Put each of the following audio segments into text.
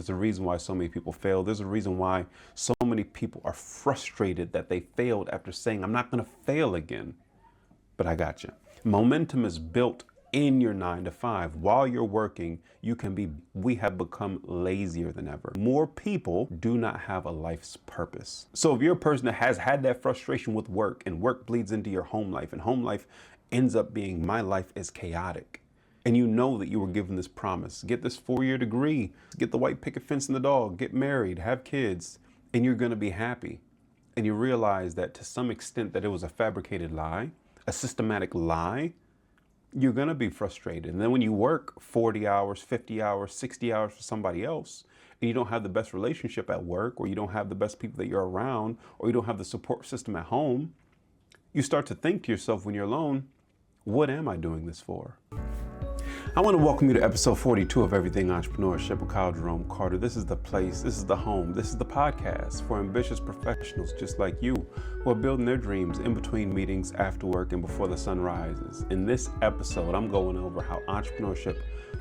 There's a reason why so many people fail. There's a reason why so many people are frustrated that they failed after saying, I'm not going to fail again. But I got you. Momentum is built in your 9 to 5. While you're working, we have become lazier than ever. More people do not have a life's purpose. So if you're a person that has had that frustration with work and work bleeds into your home life and home life ends up being my life is chaotic, and you know that you were given this promise, get this 4-year degree, get the white picket fence and the dog, get married, have kids, and you're going to be happy. And you realize that to some extent that it was a fabricated lie, a systematic lie, you're going to be frustrated. And then when you work 40 hours, 50 hours, 60 hours for somebody else, and you don't have the best relationship at work, or you don't have the best people that you're around, or you don't have the support system at home, you start to think to yourself when you're alone, what am I doing this for? I want to welcome you to episode 42 of Everything Entrepreneurship with Jerome Carter. This is the place, this is the home, this is the podcast for ambitious professionals just like you who are building their dreams in between meetings, after work, and before the sun rises. In this episode, I'm going over how entrepreneurship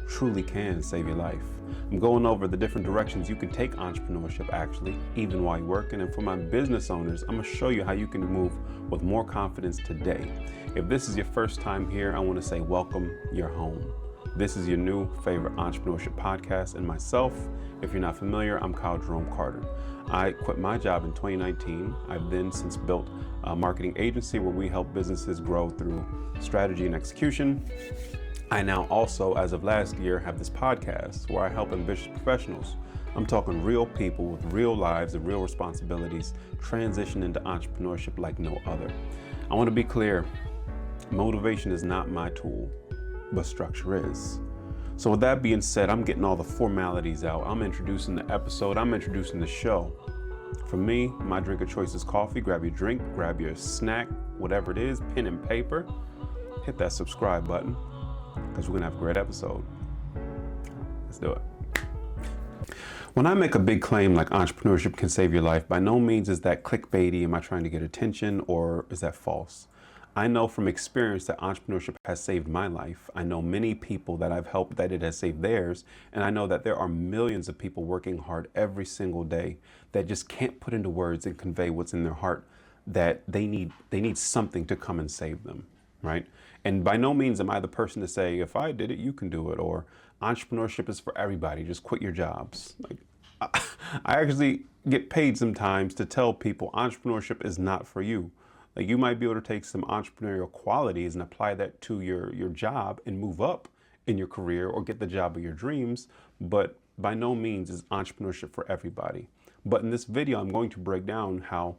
truly can save your life. I'm going over the different directions you can take entrepreneurship actually, even while you're working. And for my business owners, I'm going to show you how you can move with more confidence today. If this is your first time here, I want to say welcome, you're home. This is your new favorite entrepreneurship podcast, and myself, if you're not familiar, I'm Jerome Carter. I quit my job in 2019. I've then since built a marketing agency where we help businesses grow through strategy and execution. I now also, as of last year, have this podcast where I help ambitious professionals. I'm talking real people with real lives and real responsibilities transition into entrepreneurship like no other. I want to be clear, motivation is not my tool, but structure is. So with that being said, I'm getting all the formalities out. I'm introducing the episode. I'm introducing the show. For me, my drink of choice is coffee. Grab your drink, grab your snack, whatever it is, pen and paper. Hit that subscribe button because we're gonna have a great episode. Let's do it. When I make a big claim like entrepreneurship can save your life, by no means is that clickbaity, am I trying to get attention, or is that false? I know from experience that entrepreneurship has saved my life. I know many people that I've helped that it has saved theirs. And I know that there are millions of people working hard every single day that just can't put into words and convey what's in their heart, that they need something to come and save them, right? And by no means am I the person to say, if I did it, you can do it, or entrepreneurship is for everybody, just quit your jobs. Like, I actually get paid sometimes to tell people entrepreneurship is not for you. Like, you might be able to take some entrepreneurial qualities and apply that to your job and move up in your career or get the job of your dreams, but by no means is entrepreneurship for everybody. But in this video, I'm going to break down how,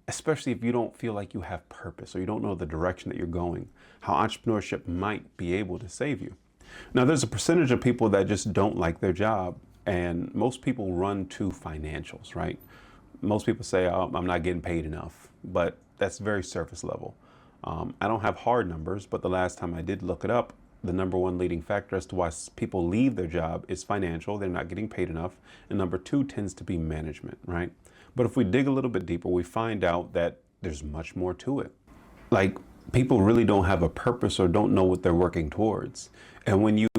especially if you don't feel like you have purpose or you don't know the direction that you're going, how entrepreneurship might be able to save you. Now, there's a percentage of people that just don't like their job, and most people run to financials, right? Most people say, oh, I'm not getting paid enough, but that's very surface level. I don't have hard numbers, but the last time I did look it up, the number one leading factor as to why people leave their job is financial. They're not getting paid enough. And number two tends to be management, right? But if we dig a little bit deeper, we find out that there's much more to it. Like, people really don't have a purpose or don't know what they're working towards. And when you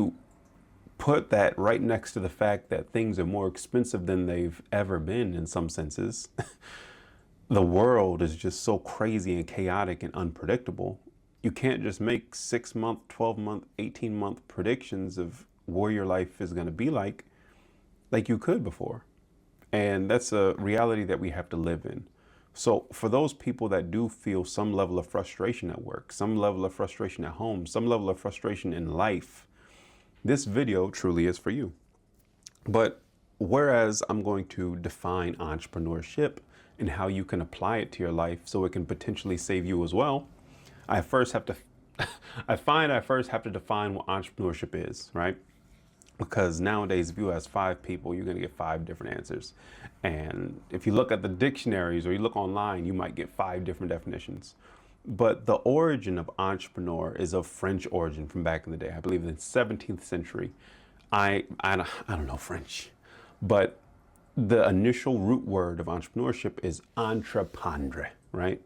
put that right next to the fact that things are more expensive than they've ever been in some senses, the world is just so crazy and chaotic and unpredictable. You can't just make 6-month, 12-month, 18-month predictions of where your life is going to be like you could before. And that's a reality that we have to live in. So for those people that do feel some level of frustration at work, some level of frustration at home, some level of frustration in life, this video truly is for you. But whereas I'm going to define entrepreneurship and how you can apply it to your life so it can potentially save you as well, I first have to define what entrepreneurship is, right? Because nowadays, if you ask 5 people, you're going to get 5 different answers. And if you look at the dictionaries or you look online, you might get 5 different definitions. But the origin of entrepreneur is of French origin from back in the day. I believe in the 17th century. I don't know French, but the initial root word of entrepreneurship is entreprendre, right?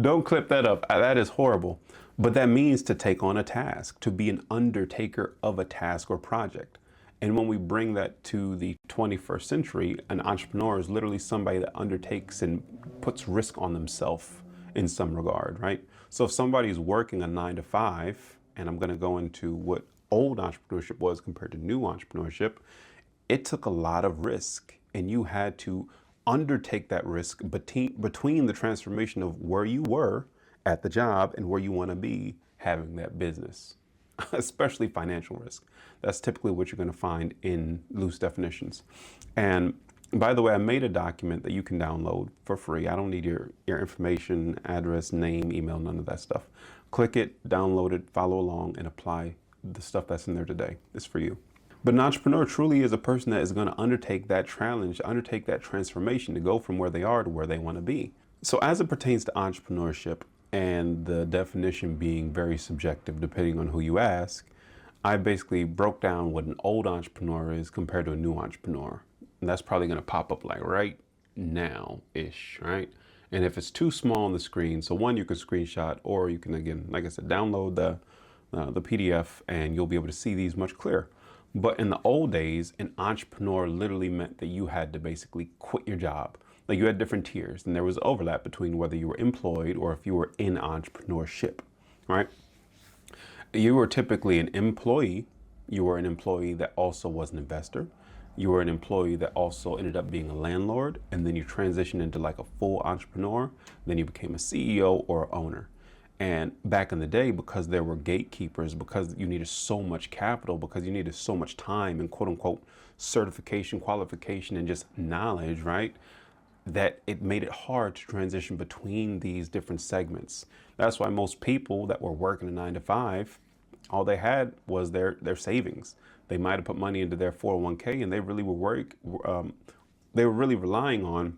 Don't clip that up. That is horrible. But that means to take on a task, to be an undertaker of a task or project. And when we bring that to the 21st century, an entrepreneur is literally somebody that undertakes and puts risk on themselves in some regard, right? So if somebody's working a 9 to 5, and I'm going to go into what old entrepreneurship was compared to new entrepreneurship, it took a lot of risk, and you had to undertake that risk between the transformation of where you were at the job and where you want to be having that business, especially financial risk. That's typically what you're going to find in loose definitions. And by the way, I made a document that you can download for free. I don't need your information, address, name, email, none of that stuff. Click it, download it, follow along, and apply the stuff that's in there today. It's for you. But an entrepreneur truly is a person that is going to undertake that challenge, undertake that transformation to go from where they are to where they want to be. So as it pertains to entrepreneurship, and the definition being very subjective depending on who you ask, I basically broke down what an old entrepreneur is compared to a new entrepreneur. And that's probably going to pop up like right now-ish, right? And if it's too small on the screen, so one, you can screenshot, or you can, again, like I said, download the PDF, and you'll be able to see these much clearer. But in the old days, an entrepreneur literally meant that you had to basically quit your job. Like, you had different tiers, and there was overlap between whether you were employed or if you were in entrepreneurship, right? You were typically an employee. You were an employee that also was an investor. You were an employee that also ended up being a landlord, and then you transitioned into like a full entrepreneur. Then you became a CEO or owner. And back in the day, because there were gatekeepers, because you needed so much capital, because you needed so much time and quote unquote certification, qualification, and just knowledge, right? That it made it hard to transition between these different segments. That's why most people that were working a 9 to 5, all they had was their savings. They might have put money into their 401k, and they really were really relying on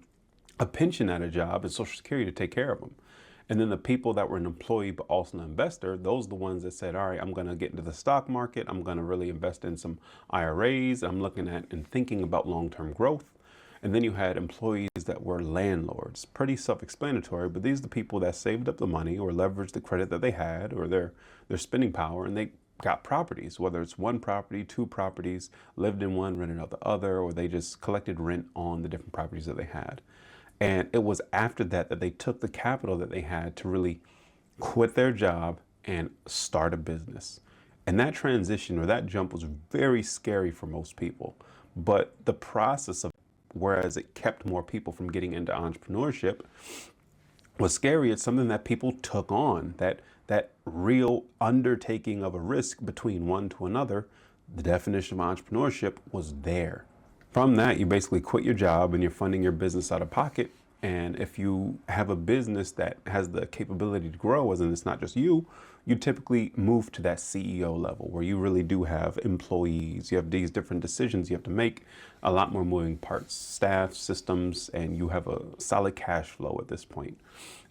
a pension at a job and Social Security to take care of them. And then the people that were an employee but also an investor, those are the ones that said, all right, I'm going to get into the stock market. I'm going to really invest in some IRAs. I'm looking at and thinking about long-term growth. And then you had employees that were landlords. Pretty self-explanatory, but these are the people that saved up the money or leveraged the credit that they had or their spending power, and they got properties, whether it's one property, two properties, lived in one, rented out the other, or they just collected rent on the different properties that they had. And it was after that that they took the capital that they had to really quit their job and start a business. And that transition or that jump was very scary for most people. But the process of, whereas it kept more people from getting into entrepreneurship, was scary. It's something that people took on, that real undertaking of a risk between one to another. The definition of entrepreneurship was there. From that, you basically quit your job and you're funding your business out of pocket. And if you have a business that has the capability to grow, as in it's not just you, you typically move to that CEO level where you really do have employees. You have these different decisions you have to make, a lot more moving parts, staff, systems, and you have a solid cash flow at this point.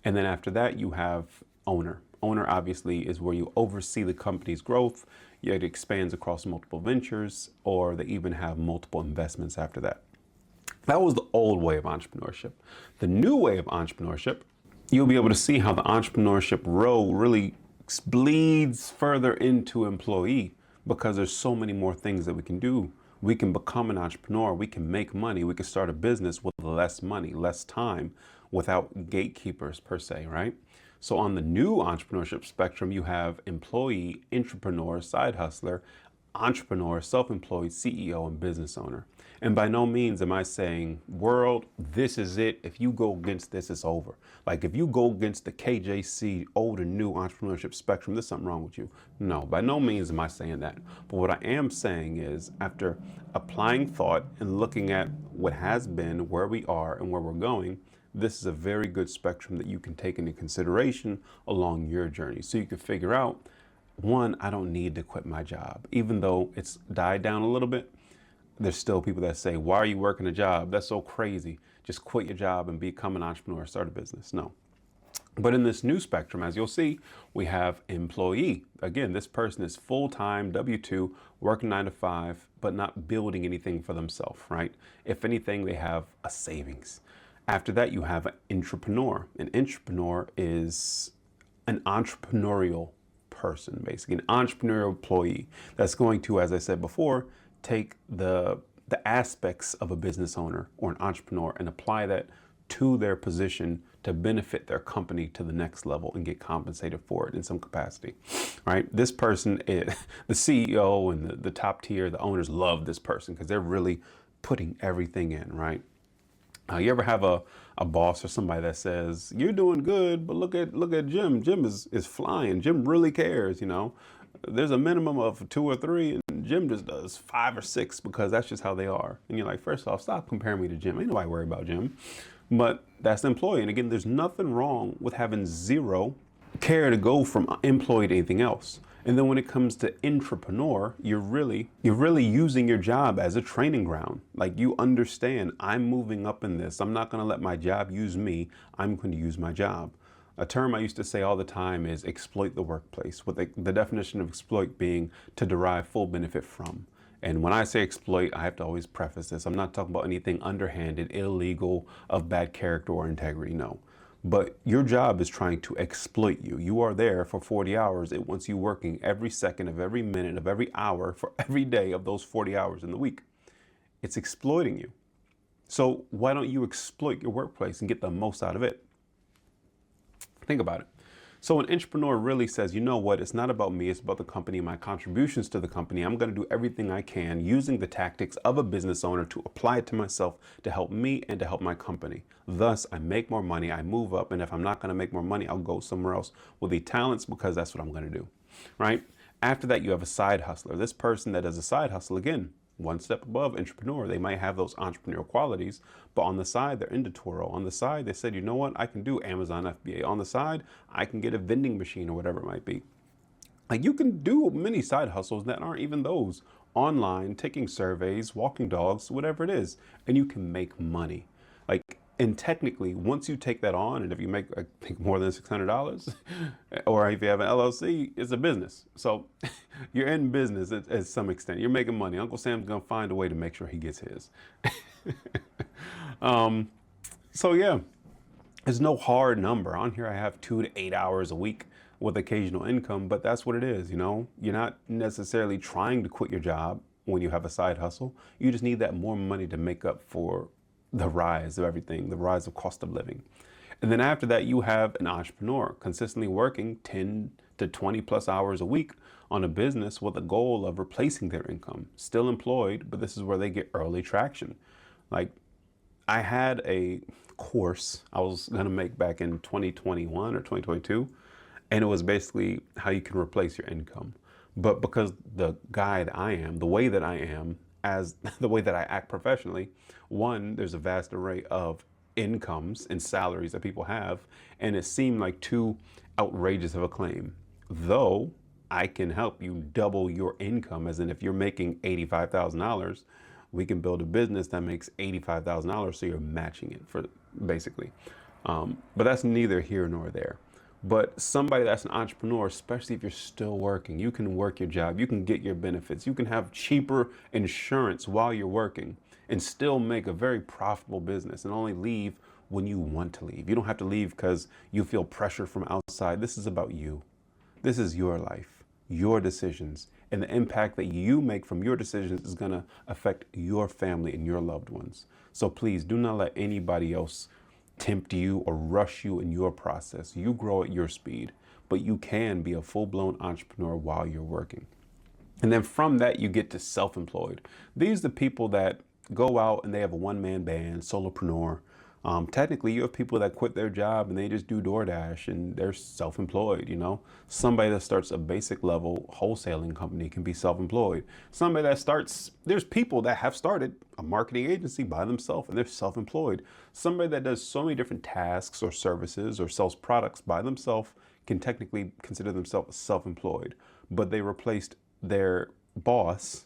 And then after that, you have owner. Owner obviously is where you oversee the company's growth. It expands across multiple ventures, or they even have multiple investments after that. That was the old way of entrepreneurship. The new way of entrepreneurship, you'll be able to see how the entrepreneurship road really bleeds further into employee, because there's so many more things that we can do. We can become an entrepreneur. We can make money. We can start a business with less money, less time, without gatekeepers per se, right? So on the new entrepreneurship spectrum, you have employee, intrapreneur, side hustler, entrepreneur, self-employed, CEO, and business owner. And by no means am I saying, world, this is it. If you go against this, it's over. Like if you go against the KJC, old and new entrepreneurship spectrum, there's something wrong with you. No, by no means am I saying that. But what I am saying is, after applying thought and looking at what has been, where we are, and where we're going, this is a very good spectrum that you can take into consideration along your journey. So you can figure out, one, I don't need to quit my job. Even though it's died down a little bit, there's still people that say, why are you working a job? That's so crazy. Just quit your job and become an entrepreneur, start a business. No. But in this new spectrum, as you'll see, we have employee. Again, this person is full-time, W-2, working 9 to 5, but not building anything for themselves, right? If anything, they have a savings. After that, you have an intrapreneur. An intrapreneur is an entrepreneurial person, basically, an entrepreneurial employee that's going to, as I said before, take the aspects of a business owner or an entrepreneur and apply that to their position to benefit their company to the next level and get compensated for it in some capacity, right? This person is the CEO and the top tier, the owners love this person because they're really putting everything in, right? You ever have a boss or somebody that says, you're doing good, but look at Jim. Jim is flying. Jim really cares, you know. There's a minimum of 2 or 3, and Jim just does 5 or 6 because that's just how they are. And you're like, first off, stop comparing me to Jim. Ain't nobody worried about Jim. But that's the employee. And again, there's nothing wrong with having zero care to go from employee to anything else. And then when it comes to intrapreneur, you're really using your job as a training ground. Like, you understand, I'm moving up in this. I'm not going to let my job use me. I'm going to use my job. A term I used to say all the time is exploit the workplace, with the definition of exploit being to derive full benefit from. And when I say exploit, I have to always preface this. I'm not talking about anything underhanded, illegal, of bad character or integrity, no. But your job is trying to exploit you. You are there for 40 hours. It wants you working every second of every minute of every hour for every day of those 40 hours in the week. It's exploiting you. So why don't you exploit your workplace and get the most out of it? Think about it. So an entrepreneur really says, you know what, it's not about me, it's about the company, my contributions to the company. I'm going to do everything I can using the tactics of a business owner to apply it to myself to help me and to help my company. Thus, I make more money, I move up, and if I'm not going to make more money, I'll go somewhere else with the talents because that's what I'm going to do, right? After that, you have a side hustler. This person that does a side hustle, again, one step above entrepreneur. They might have those entrepreneurial qualities, but on the side, they're into Toro. On the side, they said, you know what, I can do Amazon FBA. On the side, I can get a vending machine or whatever it might be. Like, you can do many side hustles that aren't even those. Online, taking surveys, walking dogs, whatever it is, and you can make money. Like, and technically, once you take that on, and if you make, I think, more than $600, or if you have an LLC, it's a business. So you're in business at some extent. You're making money. Uncle Sam's going to find a way to make sure he gets his. So yeah, there's no hard number. On here I have 2 to 8 hours a week with occasional income, but that's what it is, you know? You're not necessarily trying to quit your job when you have a side hustle. You just need that more money to make up for the rise of everything, the rise of cost of living. And then after that, you have an entrepreneur consistently working 10 to 20 plus hours a week on a business with a goal of replacing their income. Still employed, but this is where they get early traction. Like, I had a course I was going to make back in 2021 or 2022, and it was basically how you can replace your income. But because the guy that I am, the way that I am, as the way that I act professionally, one, there's a vast array of incomes and salaries that people have, and it seemed like too outrageous of a claim. Though I can help you double your income, as in if you're making $85,000, we can build a business that makes $85,000, so you're matching it for basically. But that's neither here nor there. But somebody that's an entrepreneur, especially if you're still working, you can work your job, you can get your benefits, you can have cheaper insurance while you're working and still make a very profitable business and only leave when you want to leave. You don't have to leave because you feel pressure from outside. This is about you. This is your life, your decisions, and the impact that you make from your decisions is going to affect your family and your loved ones. So please do not let anybody else tempt you or rush you in your process. You grow at your speed, but you can be a full-blown entrepreneur while you're working. And then from that, you get to self-employed. These are the people that go out and they have a one-man band, solopreneur. Technically, you have people that quit their job and they just do DoorDash and they're self-employed, you know. Somebody that starts a basic level wholesaling company can be self-employed. Somebody that starts, there's people that have started a marketing agency by themselves and they're self-employed. Somebody that does so many different tasks or services or sells products by themselves can technically consider themselves self-employed, but they replaced their boss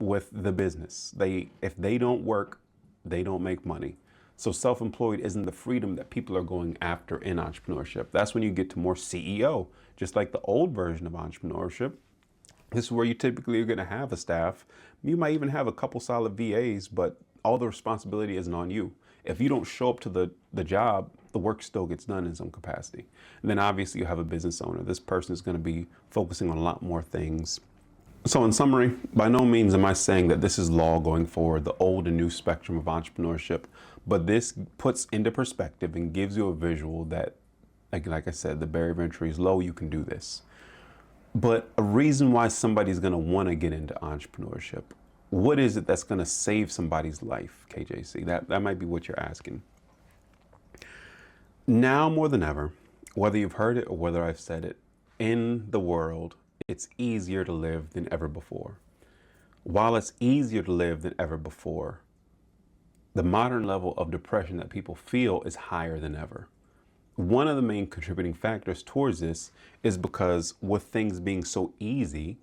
with the business. If they don't work, they don't make money. So self-employed isn't the freedom that people are going after in entrepreneurship. That's when you get to more CEO, just like the old version of entrepreneurship. This is where you typically are going to have a staff. You might even have a couple solid VAs, but all the responsibility isn't on you. If you don't show up to the job, the work still gets done in some capacity. And then obviously you have a business owner. This person is going to be focusing on a lot more things. So in summary, by no means am I saying that this is law going forward, the old and new spectrum of entrepreneurship, but this puts into perspective and gives you a visual that, like I said, the barrier of entry is low, you can do this. But a reason why somebody's gonna wanna get into entrepreneurship, what is it that's gonna save somebody's life, KJC? That might be what you're asking. Now more than ever, whether you've heard it or whether I've said it, in the world, it's easier to live than ever before. While it's easier to live than ever before, the modern level of depression that people feel is higher than ever. One of the main contributing factors towards this is because with things being so easy,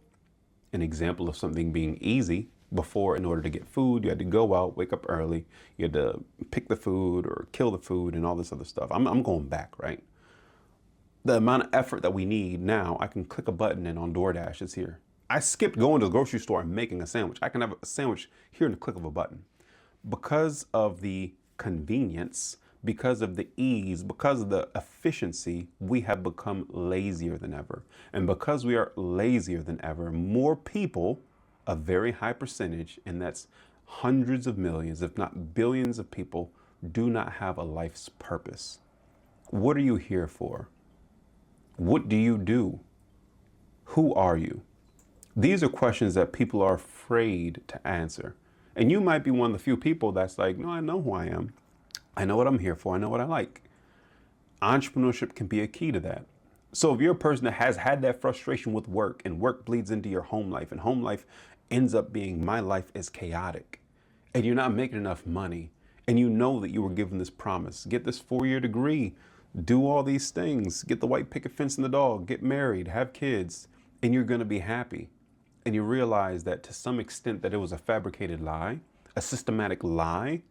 an example of something being easy, before, in order to get food, you had to go out, wake up early, you had to pick the food or kill the food and all this other stuff. I'm going back, right? The amount of effort that we need now, I can click a button and on DoorDash, it's here. I skipped going to the grocery store and making a sandwich. I can have a sandwich here in the click of a button. Because of the convenience, because of the ease, because of the efficiency, we have become lazier than ever. And because we are lazier than ever, more people, a very high percentage, and that's hundreds of millions, if not billions of people, do not have a life's purpose. What are you here for? What do you do? Who are you? These are questions that people are afraid to answer. And you might be one of the few people that's like, no, I know who I am. I know what I'm here for. I know what I like. Entrepreneurship can be a key to that. So if you're a person that has had that frustration with work and work bleeds into your home life and home life ends up being my life is chaotic and you're not making enough money and you know that you were given this promise, get this 4-year degree, do all these things, get the white picket fence and the dog, get married, have kids, and you're going to be happy. And you realize that to some extent that it was a fabricated lie, a systematic lie,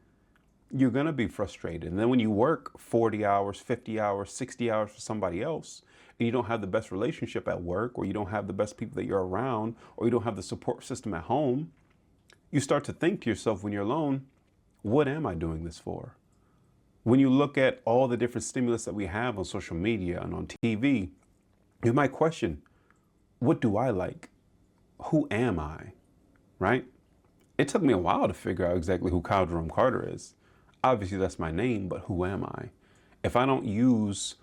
you're going to be frustrated. And then when you work 40 hours, 50 hours, 60 hours for somebody else, and you don't have the best relationship at work, or you don't have the best people that you're around, or you don't have the support system at home, you start to think to yourself when you're alone, what am I doing this for? When you look at all the different stimulus that we have on social media and on TV, you might question, what do I like? Who am I? Right? It took me a while to figure out exactly who Jerome Carter is. Obviously that's my name, but who am I? If I don't use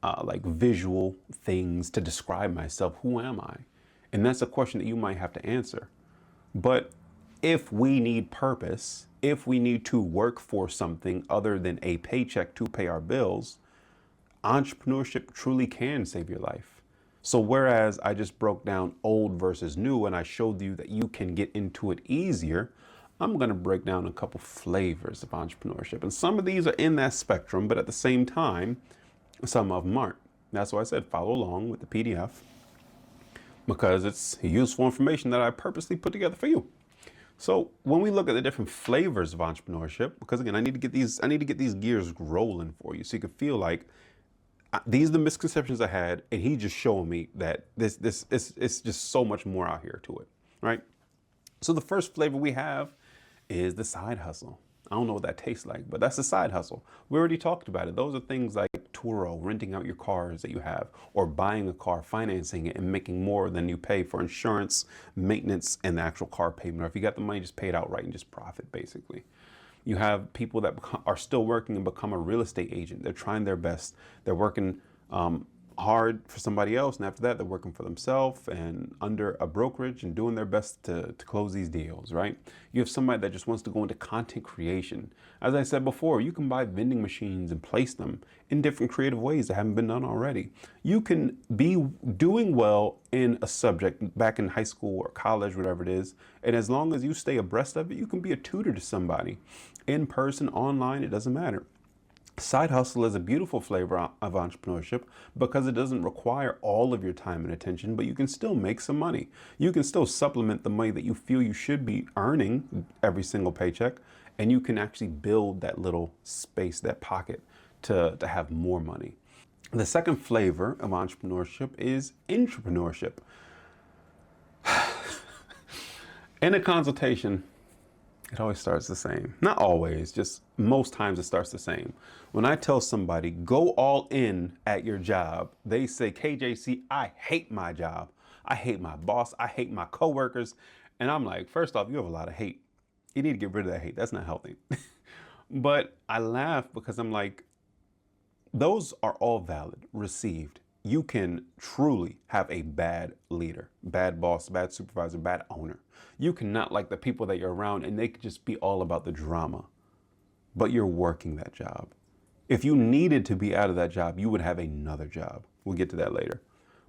like visual things to describe myself, who am I? And that's a question that you might have to answer. But if we need purpose, if we need to work for something other than a paycheck to pay our bills, entrepreneurship truly can save your life. So whereas I just broke down old versus new and I showed you that you can get into it easier, I'm going to break down a couple flavors of entrepreneurship. And some of these are in that spectrum, but at the same time, some of them aren't. That's why I said follow along with the PDF, because it's useful information that I purposely put together for you. So when we look at the different flavors of entrepreneurship, because again, I need to get these gears rolling for you so you can feel like these are the misconceptions I had, and he just showing me that this it's just so much more out here to it, right? So the first flavor we have is the side hustle. I don't know what that tastes like, but that's the side hustle. We already talked about it. Those are things like Turo, renting out your cars that you have, or buying a car, financing it, and making more than you pay for insurance, maintenance, and the actual car payment. Or if you got the money, just pay it outright and just profit, basically. You have people that are still working and become a real estate agent. They're trying their best. They're working hard for somebody else, and after that, they're working for themselves and under a brokerage and doing their best to close these deals, right? You have somebody that just wants to go into content creation. As I said before, you can buy vending machines and place them in different creative ways that haven't been done already. You can be doing well in a subject back in high school or college, whatever it is, and as long as you stay abreast of it, you can be a tutor to somebody. In person, online, it doesn't matter. Side hustle is a beautiful flavor of entrepreneurship because it doesn't require all of your time and attention, but you can still make some money. You can still supplement the money that you feel you should be earning every single paycheck, and you can actually build that little space, that pocket to have more money. The second flavor of entrepreneurship is intrapreneurship. In a consultation, it always starts the same. Not always, just most times it starts the same. When I tell somebody, go all in at your job, they say, KJC, I hate my job. I hate my boss. I hate my coworkers. And I'm like, first off, you have a lot of hate. You need to get rid of that hate. That's not healthy. But I laugh because I'm like, those are all valid, received. You can truly have a bad leader, bad boss, bad supervisor, bad owner. You cannot like the people that you're around and they could just be all about the drama, but you're working that job. If you needed to be out of that job, you would have another job. We'll get to that later.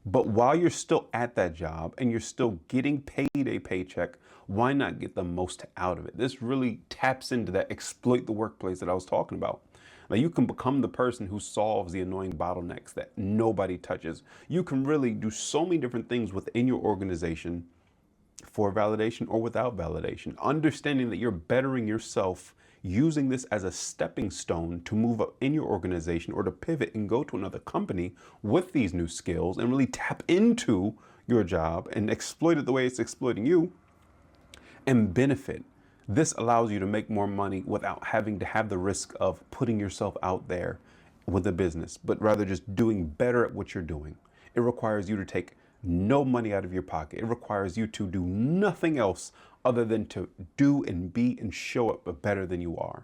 But while you're still at that job and you're still getting paid a paycheck, why not get the most out of it? This really taps into that exploit the workplace that I was talking about. Now you can become the person who solves the annoying bottlenecks that nobody touches. You can really do so many different things within your organization for validation or without validation. Understanding that you're bettering yourself, using this as a stepping stone to move up in your organization or to pivot and go to another company with these new skills and really tap into your job and exploit it the way it's exploiting you and benefit. This allows you to make more money without having to have the risk of putting yourself out there with a business, but rather just doing better at what you're doing. It requires you to take no money out of your pocket. It requires you to do nothing else other than to do and be and show up better than you are.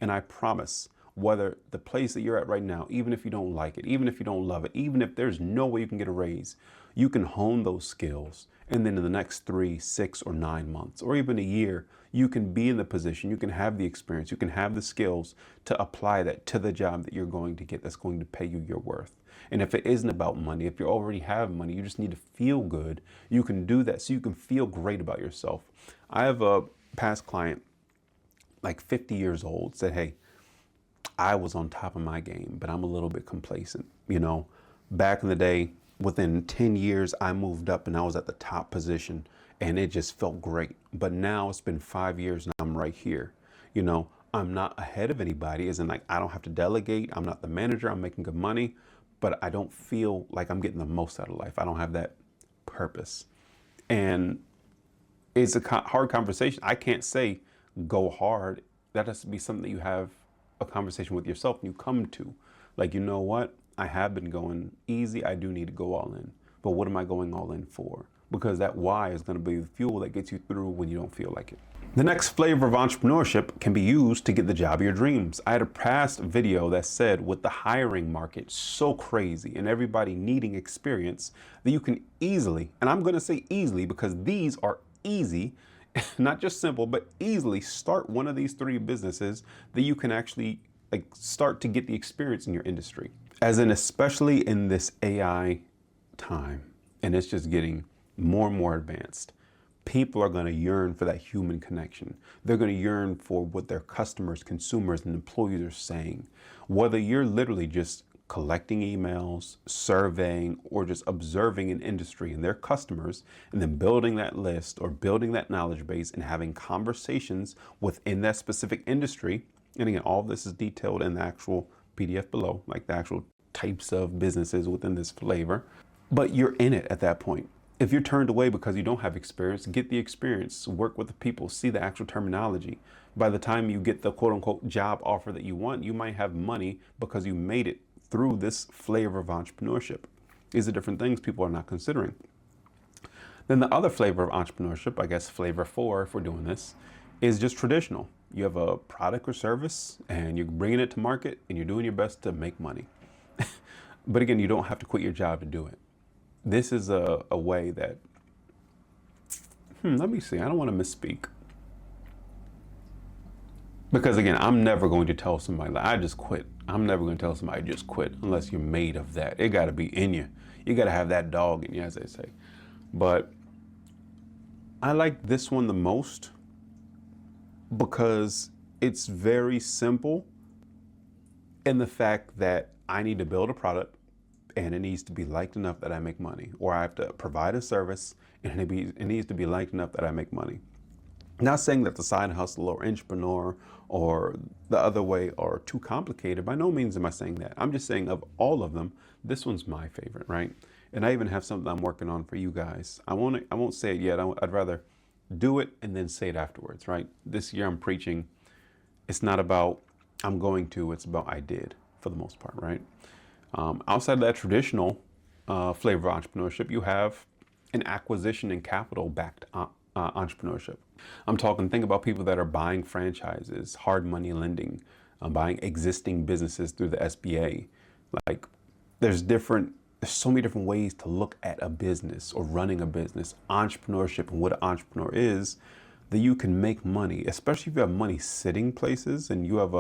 And I promise, whether the place that you're at right now, even if you don't like it, even if you don't love it, even if there's no way you can get a raise, you can hone those skills. And then in the next 3, 6, or 9 months, or even a year, you can be in the position, you can have the experience, you can have the skills to apply that to the job that you're going to get that's going to pay you your worth. And if it isn't about money, if you already have money, you just need to feel good, you can do that so you can feel great about yourself. I have a past client, like 50 years old, said, hey, I was on top of my game, but I'm a little bit complacent. You know, back in the day, within 10 years, I moved up and I was at the top position and it just felt great. But now it's been 5 years and I'm right here. You know, I'm not ahead of anybody, as in like, I don't have to delegate. I'm not the manager. I'm making good money, but I don't feel like I'm getting the most out of life. I don't have that purpose. And it's a hard conversation. I can't say go hard. That has to be something that you have a conversation with yourself and you come to. Like, you know what? I have been going easy. I do need to go all in. But what am I going all in for? Because that why is going to be the fuel that gets you through when you don't feel like it. The next flavor of entrepreneurship can be used to get the job of your dreams. I had a past video that said with the hiring market so crazy and everybody needing experience that you can easily, and I'm going to say easily because these are easy, not just simple, but easily start one of these 3 businesses that you can actually like start to get the experience in your industry. As in, especially in this AI time, and it's just getting more and more advanced, people are going to yearn for that human connection. They're going to yearn for what their customers, consumers, and employees are saying. Whether you're literally just collecting emails, surveying, or just observing an industry and their customers, and then building that list or building that knowledge base and having conversations within that specific industry. And again, all of this is detailed in the actual PDF below, like the actual types of businesses within this flavor. But you're in it at that point. If you're turned away because you don't have experience, get the experience, work with the people, see the actual terminology. By the time you get the quote unquote job offer that you want, you might have money because you made it through this flavor of entrepreneurship. These are different things people are not considering. Then the other flavor of entrepreneurship, I guess flavor 4 if we're doing this, is just traditional. You have a product or service and you're bringing it to market and you're doing your best to make money. But again, you don't have to quit your job to do it. This is a way that, let me see, I don't want to misspeak. Because again, I'm never going to tell somebody, like, I just quit. I'm never going to tell somebody just quit unless you're made of that. It got to be in you. You got to have that dog in you, as they say. But I like this one the most because it's very simple in the fact that I need to build a product and it needs to be liked enough that I make money, or I have to provide a service and it needs to be liked enough that I make money. Not saying that the side hustle or intrapreneur or the other way are too complicated. By no means am I saying that. I'm just saying of all of them, this one's my favorite, right? And I even have something I'm working on for you guys. I won't say it yet. I'd rather do it and then say it afterwards, right? This year I'm preaching, it's not about I'm going to, it's about I did for the most part, right? Outside of that traditional flavor of entrepreneurship, you have and acquisition and capital backed entrepreneurship. I'm talking, think about people that are buying franchises, hard money lending, buying existing businesses through the SBA. Like there's so many different ways to look at a business or running a business, entrepreneurship and what an entrepreneur is, that you can make money, especially if you have money sitting places and you have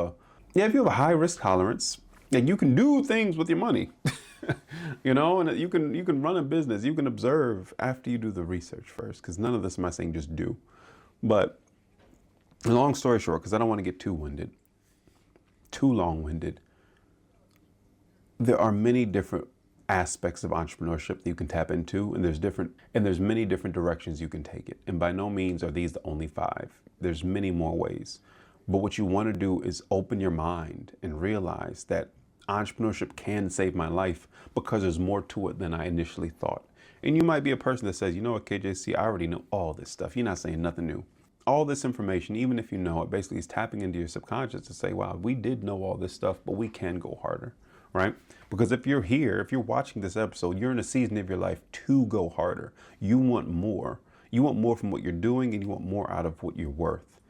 if you have a high risk tolerance, and you can do things with your money, and you can run a business, you can observe after you do the research first, because none of this am I saying just do. But long story short, because I don't want to get too long-winded, there are many different aspects of entrepreneurship that you can tap into, and there's many different directions you can take it. And by no means are these the only 5. There's many more ways. But what you want to do is open your mind and realize that entrepreneurship can save my life, because there's more to it than I initially thought. And you might be a person that says, you know what, KJC, I already know all this stuff. You're not saying nothing new. All this information, even if you know it, basically is tapping into your subconscious to say, wow, we did know all this stuff, but we can go harder, right? Because if you're watching this episode, you're in a season of your life to go harder. You want more. You want more from what you're doing, and you want more out of what you're worth,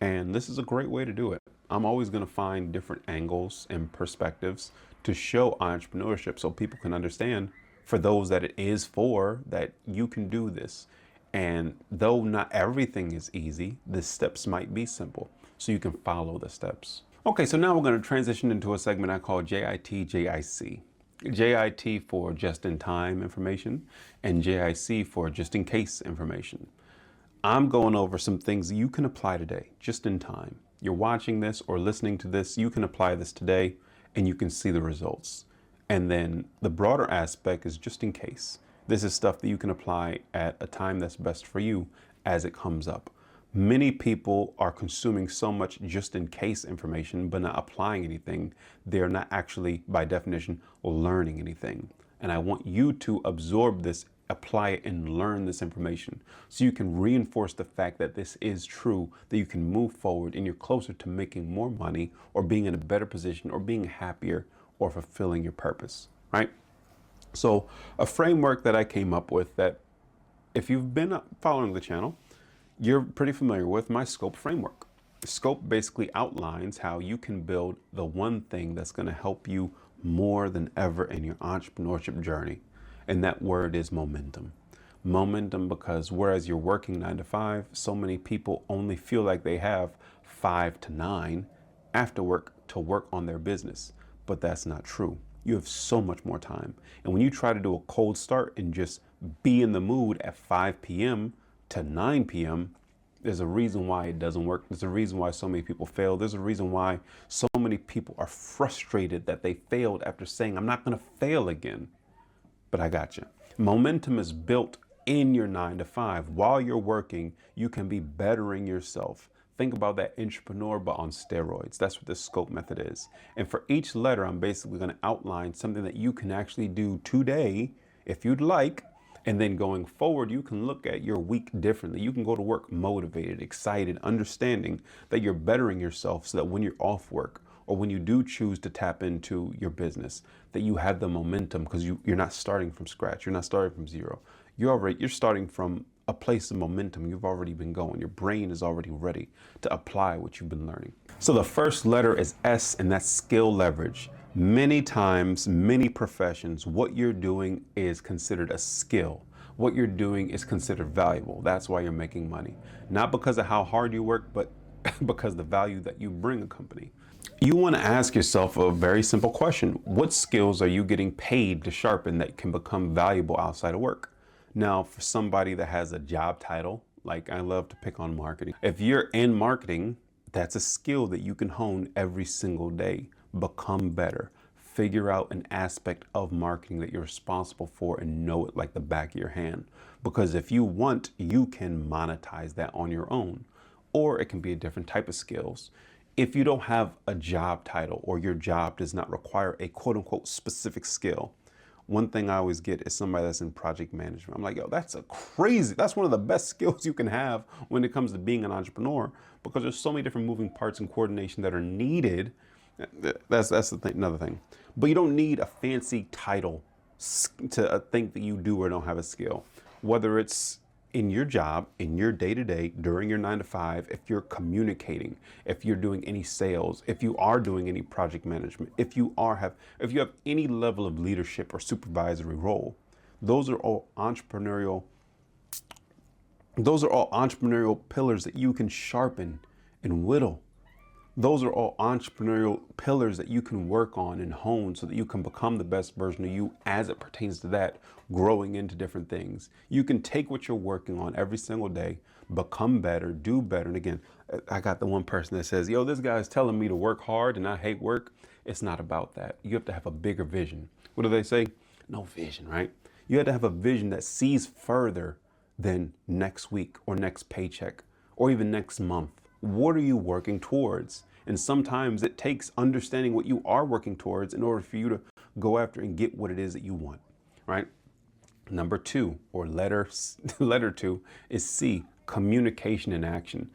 And this is a great way to do it. I'm always going to find different angles and perspectives to show entrepreneurship so people can understand, for those that it is for, that you can do this. And though not everything is easy, the steps might be simple, so you can follow the steps. Okay, so now we're going to transition into a segment I call JIT. JIT for just-in-time information, and JIC for just-in-case information. I'm going over some things that you can apply today, just in time. You're watching this or listening to this, you can apply this today and you can see the results. And then the broader aspect is just in case. This is stuff that you can apply at a time that's best for you as it comes up. Many people are consuming so much just in case information, but not applying anything. They're not actually, by definition, learning anything. And I want you to absorb this, apply it, and learn this information so you can reinforce the fact that this is true, that you can move forward and you're closer to making more money or being in a better position or being happier or fulfilling your purpose, right? So a framework that I came up with, that if you've been following the channel, you're pretty familiar with, my SCOPE framework. SCOPE basically outlines how you can build the one thing that's going to help you more than ever in your entrepreneurship journey. And that word is momentum. Momentum, because whereas you're working 9 to 5, so many people only feel like they have 5 to 9 after work to work on their business. But that's not true. You have so much more time. And when you try to do a cold start and just be in the mood at 5 p.m. to 9 p.m., there's a reason why it doesn't work. There's a reason why so many people fail. There's a reason why so many people are frustrated that they failed after saying, I'm not going to fail again. But I got you. Momentum is built in your 9 to 5. While you're working, you can be bettering yourself. Think about that intrapreneur, but on steroids. That's what the SCOPE method is. And for each letter, I'm basically going to outline something that you can actually do today, if you'd like. And then going forward, you can look at your week differently. You can go to work motivated, excited, understanding that you're bettering yourself so that when you're off work or when you do choose to tap into your business, that you have the momentum, because you're not starting from scratch. You're not starting from zero. You're starting from a place of momentum. You've already been going. Your brain is already ready to apply what you've been learning. So the first letter is S, and that's skill leverage. Many times, many professions, what you're doing is considered a skill. What you're doing is considered valuable. That's why you're making money. Not because of how hard you work, but because the value that you bring a company. You want to ask yourself a very simple question. What skills are you getting paid to sharpen that can become valuable outside of work? Now, for somebody that has a job title, like I love to pick on marketing. If you're in marketing, that's a skill that you can hone every single day. Become better. Figure out an aspect of marketing that you're responsible for and know it like the back of your hand. Because if you want, you can monetize that on your own. Or it can be a different type of skills. If you don't have a job title or your job does not require a quote unquote specific skill, one thing I always get is somebody that's in project management. I'm like, yo, that's one of the best skills you can have when it comes to being an entrepreneur, because there's so many different moving parts and coordination that are needed. That's the thing, another thing. But you don't need a fancy title to think that you do or don't have a skill, whether it's in your job, in your day-to-day, during your 9 to 5, if you're communicating, if you're doing any sales, if you are doing any project management, if you have any level of leadership or supervisory role, those are all entrepreneurial pillars that you can sharpen and whittle. Those are all entrepreneurial pillars that you can work on and hone so that you can become the best version of you as it pertains to that, growing into different things. You can take what you're working on every single day, become better, do better. And again, I got the one person that says, yo, this guy's telling me to work hard and I hate work. It's not about that. You have to have a bigger vision. What do they say? No vision, right? You have to have a vision that sees further than next week or next paycheck or even next month. What are you working towards? And sometimes it takes understanding what you are working towards in order for you to go after and get what it is that you want, right? Number 2, or letter 2, is C, communication in action.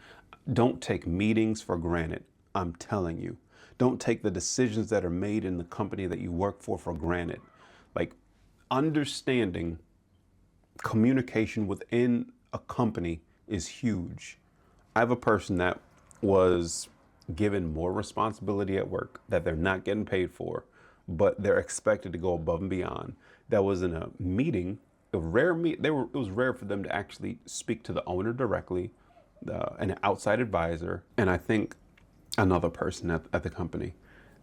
Don't take meetings for granted. I'm telling you, don't take the decisions that are made in the company that you work for granted. Like, understanding communication within a company is huge. I have a person that was given more responsibility at work that they're not getting paid for, but they're expected to go above and beyond. That was in a meeting, it was rare for them to actually speak to the owner directly, an outside advisor, and I think another person at the company.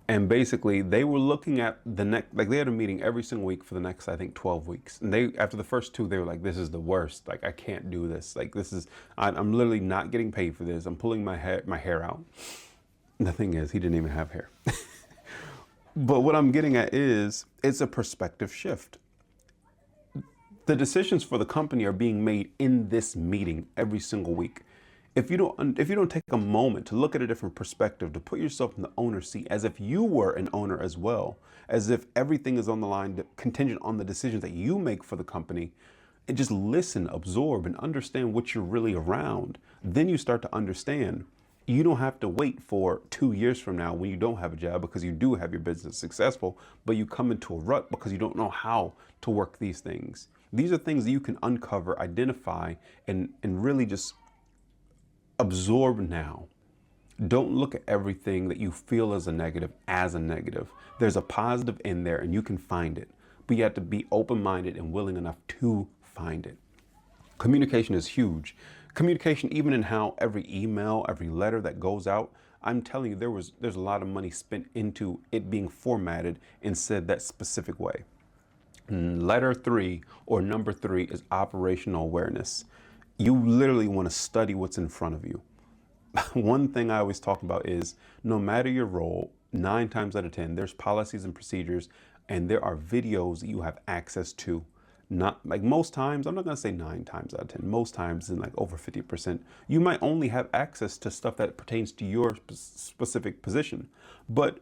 And basically they were looking at the next, like they had a meeting every single week for the next, I think 12 weeks. And after the first 2, they were like, this is the worst. Like, I can't do this. Like, I'm literally not getting paid for this. I'm pulling my hair out. And the thing is, he didn't even have hair. But what I'm getting at is, it's a perspective shift. The decisions for the company are being made in this meeting every single week. If you don't take a moment to look at a different perspective, to put yourself in the owner's seat as if you were an owner as well, as if everything is on the line, contingent on the decisions that you make for the company, and just listen, absorb, and understand what you're really around, then you start to understand. You don't have to wait for 2 years from now when you don't have a job because you do have your business successful, but you come into a rut because you don't know how to work these things. These are things that you can uncover, identify, and really just absorb now. Don't look at everything that you feel as a negative as a negative. There's a positive in there and you can find it, but you have to be open-minded and willing enough to find it. Communication is huge. Communication, even in how every email, every letter that goes out, I'm telling you, there's a lot of money spent into it being formatted and said that specific way. Letter 3, or number 3, is operational awareness. You literally want to study what's in front of you. One thing I always talk about is, no matter your role, 9 times out of 10, there's policies and procedures, and there are videos that you have access to. Not like most times, I'm not going to say 9 times out of 10, most times in like over 50%, you might only have access to stuff that pertains to your specific position. But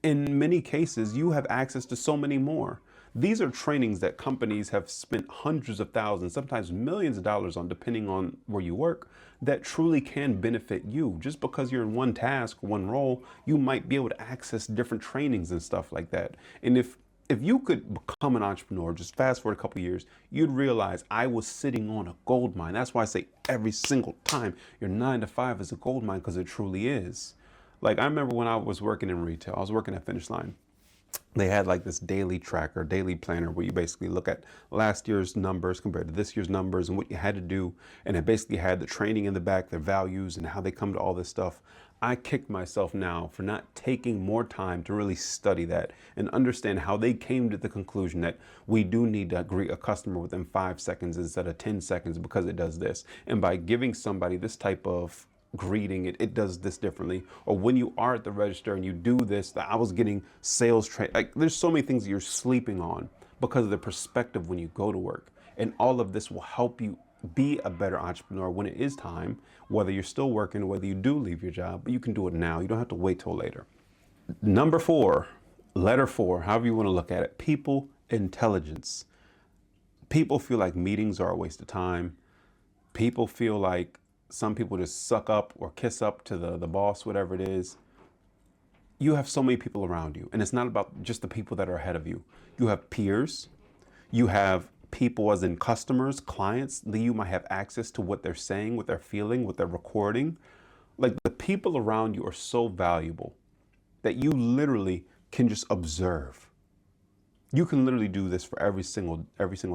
in many cases, you have access to so many more. These are trainings that companies have spent hundreds of thousands, sometimes millions of dollars on, depending on where you work, that truly can benefit you. Just because you're in one task, one role, you might be able to access different trainings and stuff like that. And if you could become an entrepreneur, just fast forward a couple of years, you'd realize I was sitting on a gold mine. That's why I say every single time your 9 to 5 is a gold mine, because it truly is. Like, I remember when I was working in retail, I was working at Finish Line. They had like this daily tracker, daily planner, where you basically look at last year's numbers compared to this year's numbers and what you had to do. And it basically had the training in the back, their values, and how they come to all this stuff. I kick myself now for not taking more time to really study that and understand how they came to the conclusion that we do need to greet a customer within 5 seconds instead of 10 seconds because it does this. And by giving somebody this type of greeting, it does this differently. Or when you are at the register and you do this, that I was getting sales training. Like, there's so many things that you're sleeping on because of the perspective when you go to work. And all of this will help you be a better entrepreneur when it is time, whether you're still working, whether you do leave your job, but you can do it now. You don't have to wait till later. Number 4, letter 4, however you want to look at it, people intelligence. People feel like meetings are a waste of time. People feel like some people just suck up or kiss up to the boss, whatever it is. You have so many people around you, and it's not about just the people that are ahead of you. You have peers, You have people as in customers, clients, that you might have access to what they're saying, what they're feeling, what they're recording. Like the people around you are so valuable that you literally can just observe. You can literally do this for every single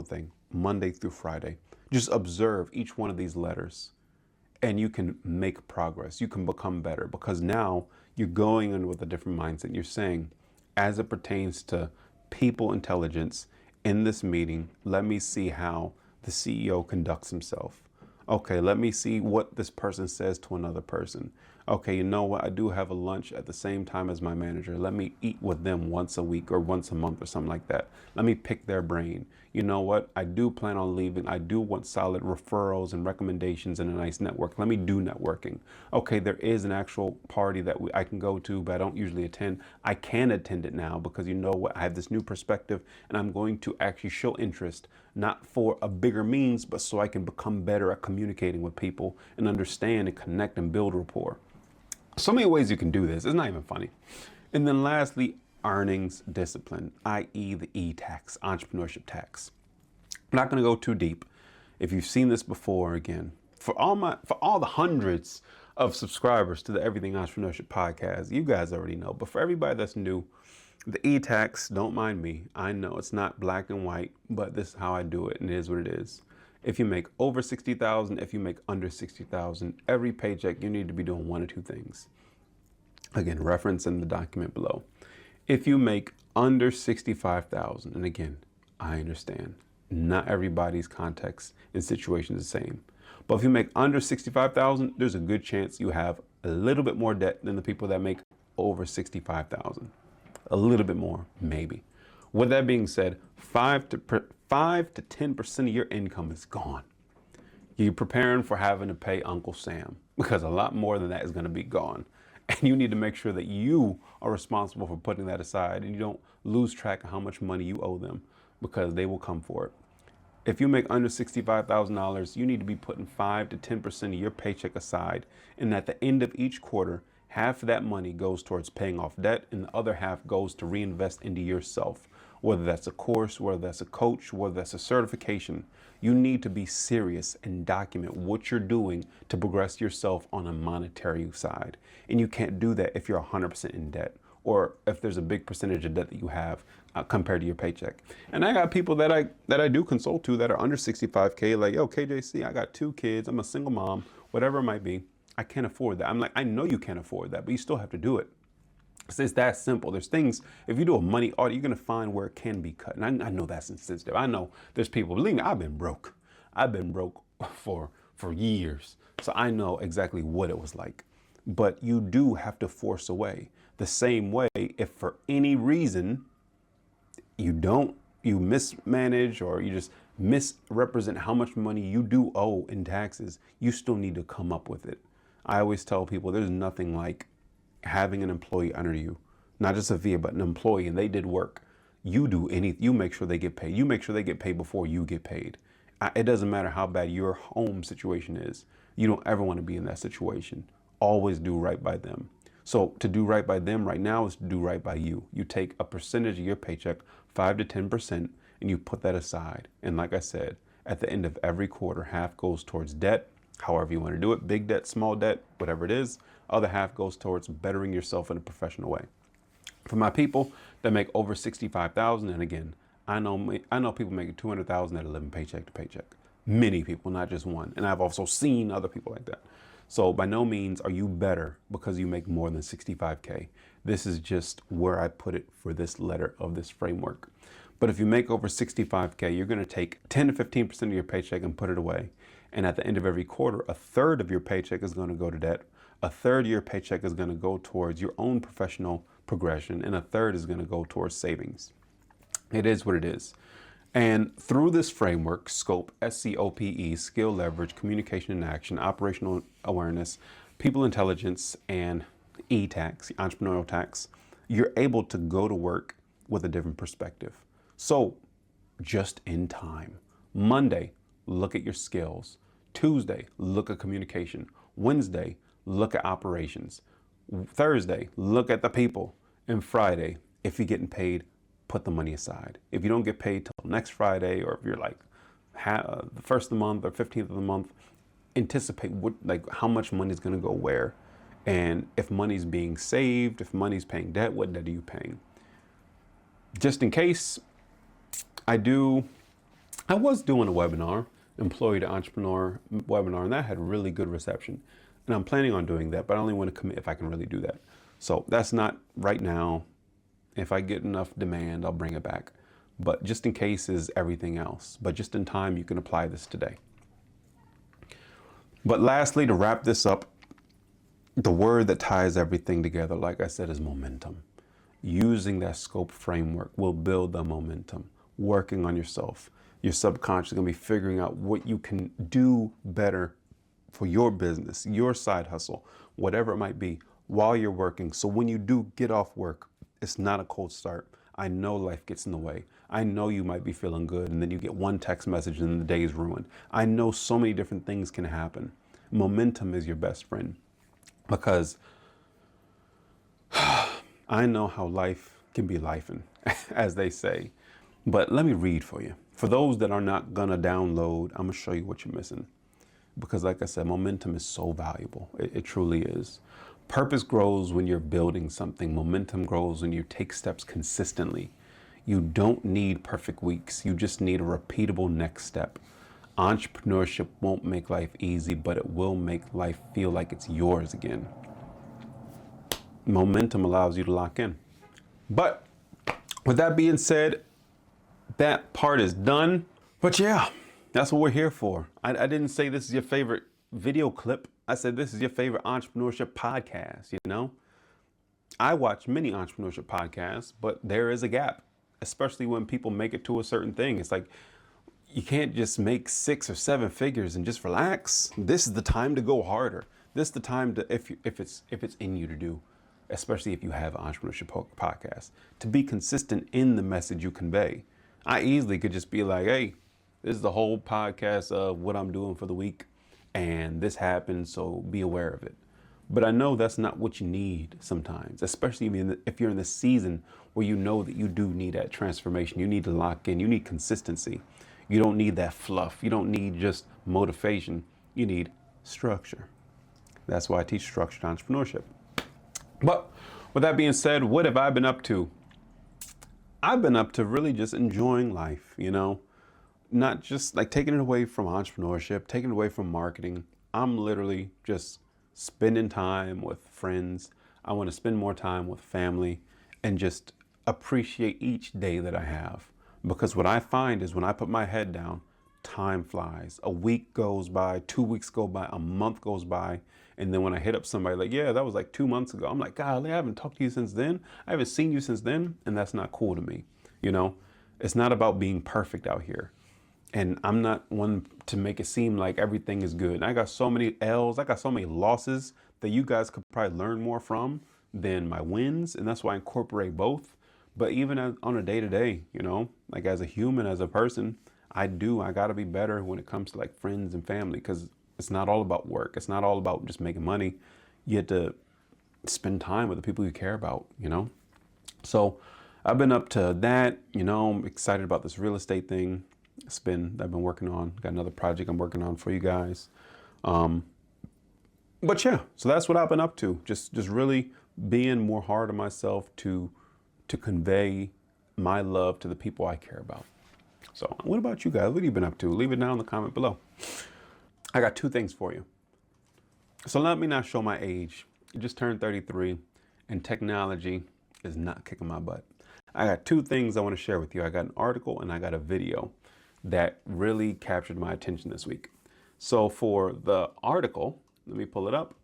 thing, Monday through Friday. Just observe each one of these letters and you can make progress. You can become better because now you're going in with a different mindset. You're saying, as it pertains to people intelligence in this meeting, let me see how the CEO conducts himself. Okay, let me see what this person says to another person. Okay, you know what? I do have a lunch at the same time as my manager. Let me eat with them once a week or once a month or something like that. Let me pick their brain. You know what? I do plan on leaving. I do want solid referrals and recommendations and a nice network. Let me do networking. Okay, there is an actual party that I can go to, but I don't usually attend. I can attend it now because you know what? I have this new perspective and I'm going to actually show interest, not for a bigger means, but so I can become better at communicating with people and understand and connect and build rapport. So many ways you can do this. It's not even funny. And then lastly, earnings discipline, i.e. the E-tax, entrepreneurship tax. I'm not going to go too deep. If you've seen this before, again, for all the hundreds of subscribers to the Everything Entrepreneurship podcast, you guys already know. But for everybody that's new, the E-tax, don't mind me. I know it's not black and white, but this is how I do it, and it is what it is. If you make over 60,000, if you make under 60,000, every paycheck you need to be doing one or two things. Again, reference in the document below. If you make under 65,000, and again, I understand, not everybody's context and situation is the same. But if you make under 65,000, there's a good chance you have a little bit more debt than the people that make over 65,000. A little bit more, maybe. With that being said, 5 to 10% of your income is gone. You're preparing for having to pay Uncle Sam because a lot more than that is going to be gone. And you need to make sure that you are responsible for putting that aside and you don't lose track of how much money you owe them because they will come for it. If you make under $65,000, you need to be putting 5 to 10% of your paycheck aside. And at the end of each quarter, half of that money goes towards paying off debt and the other half goes to reinvest into yourself. Whether that's a course, whether that's a coach, whether that's a certification, you need to be serious and document what you're doing to progress yourself on a monetary side. And you can't do that if you're 100% in debt or if there's a big percentage of debt that you have compared to your paycheck. And I got people that I do consult to that are under 65K, like, yo, KJC, I got 2 kids, I'm a single mom, whatever it might be. I can't afford that. I'm like, I know you can't afford that, but you still have to do it. It's that simple. There's things, if you do a money audit, you're going to find where it can be cut. And I know that's insensitive. I know there's people, believe me, I've been broke. I've been broke for years. So I know exactly what it was like. But you do have to force away. The same way, if for any reason you mismanage or you just misrepresent how much money you do owe in taxes, you still need to come up with it. I always tell people there's nothing like having an employee under you, not just a VA, but an employee, and they did work. You do anything, you make sure they get paid. You make sure they get paid before you get paid. It doesn't matter how bad your home situation is. You don't ever want to be in that situation. Always do right by them. So to do right by them right now is to do right by you. You take a percentage of your paycheck, 5 to 10%, and you put that aside. And like I said, at the end of every quarter, half goes towards debt, however you want to do it, big debt, small debt, whatever it is. Other half goes towards bettering yourself in a professional way. For my people that make over 65,000, and again, I know people making 200,000 that are living paycheck to paycheck. Many people, not just one. And I've also seen other people like that. So by no means are you better because you make more than 65K. This is just where I put it for this letter of this framework. But if you make over 65K, you're going to take 10 to 15% of your paycheck and put it away. And at the end of every quarter, a third of your paycheck is going to go to debt. A third of your paycheck is going to go towards your own professional progression, and a third is going to go towards savings. It is what it is. And through this framework, SCOPE, SCOPE, skill leverage, communication and action, operational awareness, people intelligence, and E-tax, entrepreneurial tax, you're able to go to work with a different perspective. So just in time. Monday, look at your skills. Tuesday, look at communication. Wednesday, look at operations. Thursday, look at the people. And Friday, if you're getting paid, put the money aside. If you don't get paid till next Friday, or if you're like the first of the month or 15th of the month, anticipate how much money is going to go where. And if money's being saved, if money's paying debt, what debt are you paying? Just in case, I was doing a webinar, employee to entrepreneur webinar, and that had really good reception. And I'm planning on doing that, but I only want to commit if I can really do that. So that's not right now. If I get enough demand, I'll bring it back. But just in case is everything else. But just in time, you can apply this today. But lastly, to wrap this up, the word that ties everything together, like I said, is momentum. Using that scope framework will build the momentum. Working on yourself. Your subconscious is going to be figuring out what you can do better for your business, your side hustle, whatever it might be, while you're working. So when you do get off work, it's not a cold start. I know life gets in the way. I know you might be feeling good and then you get one text message and the day is ruined. I know so many different things can happen. Momentum is your best friend, because I know how life can be lifing, as they say. But let me read for you. For those that are not gonna download, I'm gonna show you what you're missing. Because like I said, momentum is so valuable. It truly is. Purpose grows when you're building something. Momentum grows when you take steps consistently. You don't need perfect weeks. You just need a repeatable next step. Entrepreneurship won't make life easy, but it will make life feel like it's yours again. Momentum allows you to lock in. But with that being said, that part is done. But yeah, that's what we're here for. I didn't say this is your favorite video clip. I said this is your favorite entrepreneurship podcast, you know? I watch many entrepreneurship podcasts, but there is a gap, especially when people make it to a certain thing. It's like, you can't just make 6 or 7 figures and just relax. This is the time to go harder. This is the time to, if it's in you to do, especially if you have an entrepreneurship podcast, to be consistent in the message you convey. I easily could just be like, hey, this is the whole podcast of what I'm doing for the week, and this happened, so be aware of it. But I know that's not what you need sometimes, especially if you're in the season where you know that you do need that transformation. You need to lock in. You need consistency. You don't need that fluff. You don't need just motivation. You need structure. That's why I teach structured entrepreneurship. But with that being said, what have I been up to? I've been up to really just enjoying life, you know, not just like taking it away from entrepreneurship, taking it away from marketing. I'm literally just spending time with friends. I want to spend more time with family and just appreciate each day that I have. Because what I find is when I put my head down, time flies. A week goes by, 2 weeks go by, a month goes by. And then when I hit up somebody like, yeah, that was like 2 months ago. I'm like, golly, I haven't talked to you since then. I haven't seen you since then. And that's not cool to me. You know, it's not about being perfect out here. And I'm not one to make it seem like everything is good. And I got so many L's, I got so many losses that you guys could probably learn more from than my wins. And that's why I incorporate both. But even on a day-to-day, you know, like as a human, as a person, I got to be better when it comes to like friends and family, because it's not all about work. It's not all about just making money. You have to spend time with the people you care about, you know? So I've been up to that, you know. I'm excited about this real estate thing. I've been working on, got another project I'm working on for you guys. But yeah, so that's what I've been up to. Just really being more hard on myself to convey my love to the people I care about. So what about you guys? What have you been up to? Leave it down in the comment below. I got 2 things for you. So let me not show my age. I just turned 33 and technology is not kicking my butt. I got 2 things I want to share with you. I got an article and I got a video that really captured my attention this week. So for the article, let me pull it up.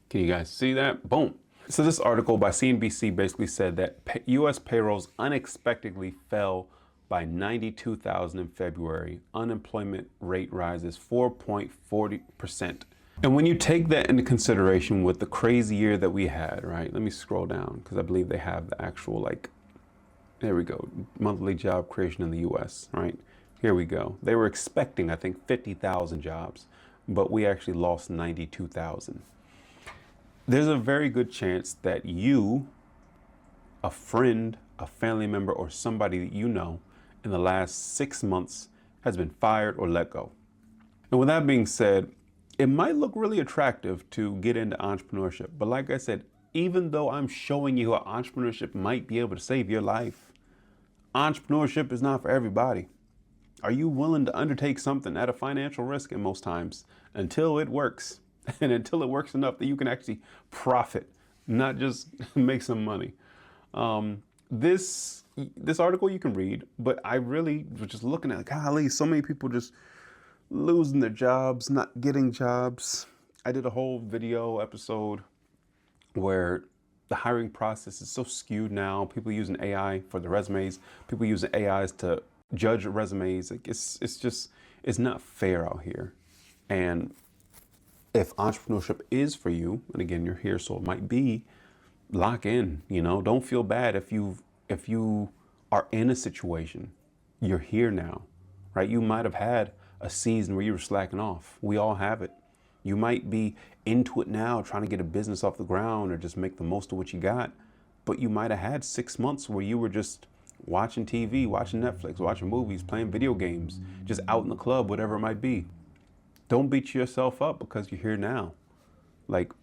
Can you guys see that? Boom. So this article by CNBC basically said that U.S. payrolls unexpectedly fell by 92,000 in February. Unemployment rate rises 4.40%. And when you take that into consideration with the crazy year that we had, right? Let me scroll down because I believe they have the actual, there we go, monthly job creation in the U.S., right? Here we go. They were expecting, I think, 50,000 jobs, but we actually lost 92,000. There's a very good chance that you a friend, a family member, or somebody that you know in the last 6 months has been fired or let go. And with that being said, it might look really attractive to get into entrepreneurship. But like I said, even though I'm showing you how entrepreneurship might be able to save your life, entrepreneurship is not for everybody. Are you willing to undertake something at a financial risk in most times until it works and until it works enough that you can actually profit, not just make some money? This article you can read, but I really was just looking at, golly, so many people just losing their jobs, not getting jobs. I did a whole video episode where the hiring process is so skewed now. People using AI for the resumes, people using AIs to judge resumes. Like it's not fair out here. And if entrepreneurship is for you, and again, you're here, so it might be, lock in, don't feel bad if you are in a situation. You're here now, right? You might have had a season where you were slacking off. We all have it. You might be into it now, trying to get a business off the ground or just make the most of what you got. But you might have had 6 months where you were just watching TV, watching Netflix, watching movies, playing video games, just out in the club, whatever it might be. Don't beat yourself up because you're here now. Like,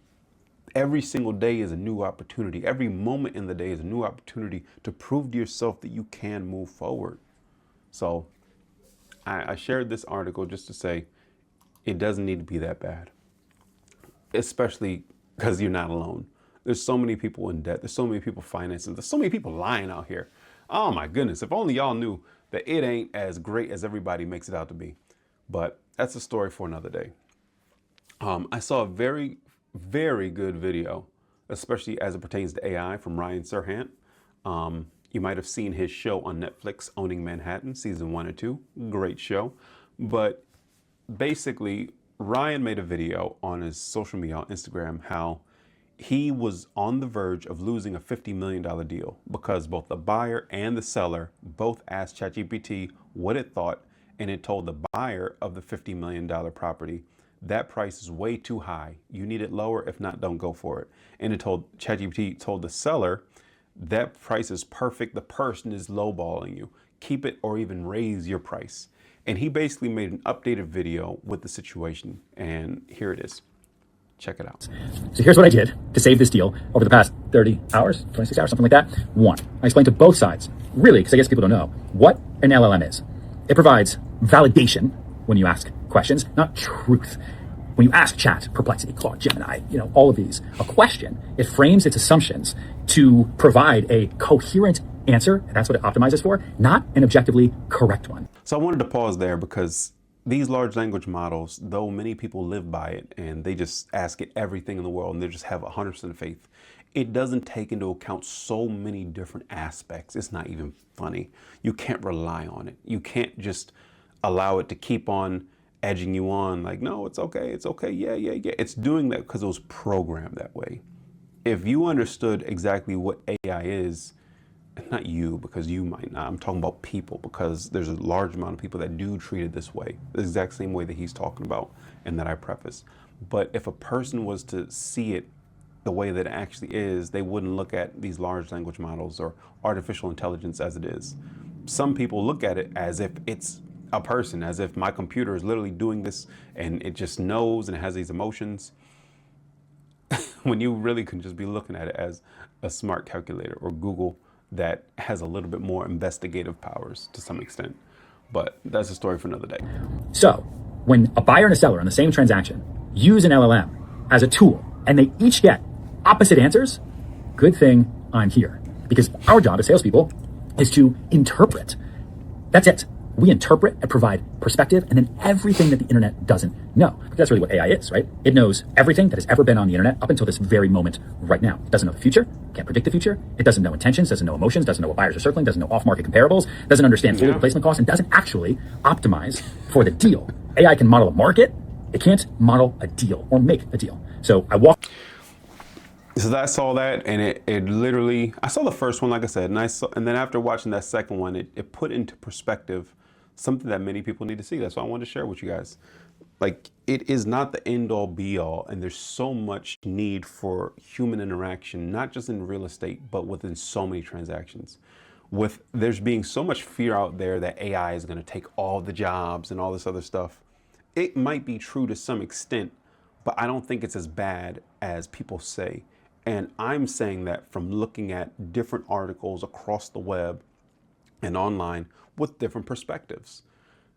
every single day is a new opportunity. Every moment in the day is a new opportunity to prove to yourself that you can move forward. So I shared this article just to say it doesn't need to be that bad, especially because you're not alone. There's so many people in debt. There's so many people financing. There's so many people lying out here. Oh my goodness. If only y'all knew that it ain't as great as everybody makes it out to be. But that's a story for another day. I saw a very, very good video, especially as it pertains to AI, from Ryan Serhant. You might have seen his show on Netflix, Owning Manhattan, season 1 and 2. Great show. But basically, Ryan made a video on his social media, on Instagram, how he was on the verge of losing a $50 million deal because both the buyer and the seller both asked ChatGPT what it thought, and it told the buyer of the $50 million property, that price is way too high. You need it lower. If not, don't go for it. And it told ChatGPT told the seller, that price is perfect. The person is lowballing you. Keep it or even raise your price. And he basically made an updated video with the situation. And here it is. Check it out. So here's what I did to save this deal over the past 30 hours, 26 hours, something like that. One, I explained to both sides, really, because I guess people don't know, what an LLM is. It provides validation when you ask questions, not truth. When you ask Chat, Perplexity, Claude, Gemini, all of these, a question, it frames its assumptions to provide a coherent answer. And that's what it optimizes for, not an objectively correct one. So I wanted to pause there because these large language models, though many people live by it and they just ask it everything in the world and they just have 100% faith, it doesn't take into account so many different aspects. It's not even funny. You can't rely on it. You can't just allow it to keep on edging you on like, no, it's okay, yeah. It's doing that because it was programmed that way. If you understood exactly what AI is, not you, because you might not, I'm talking about people, because there's a large amount of people that do treat it this way, the exact same way that he's talking about and that I preface. But if a person was to see it the way that it actually is, they wouldn't look at these large language models or artificial intelligence as it is. Some people look at it as if it's a person, as if my computer is literally doing this and it just knows and it has these emotions, when you really can just be looking at it as a smart calculator or Google that has a little bit more investigative powers to some extent. But that's a story for another day. So when a buyer and a seller on the same transaction use an LLM as a tool and they each get opposite answers, good thing I'm here. Because our job as salespeople is to interpret. That's it. We interpret and provide perspective and then everything that the internet doesn't know. Because that's really what AI is, right? It knows everything that has ever been on the internet up until this very moment right now. It doesn't know the future, can't predict the future. It doesn't know intentions, doesn't know emotions, doesn't know what buyers are circling, doesn't know off-market comparables, doesn't understand full replacement costs, and doesn't actually optimize for the deal. AI can model a market. It can't model a deal or make a deal. So So I saw that, and it literally, I saw the first one, like I said, and then after watching that second one, it put into perspective something that many people need to see. That's why I wanted to share with you guys. Like, it is not the end all be all. And there's so much need for human interaction, not just in real estate, but within so many transactions. With there's being so much fear out there that AI is going to take all the jobs and all this other stuff. It might be true to some extent, but I don't think it's as bad as people say. And I'm saying that from looking at different articles across the web and online with different perspectives.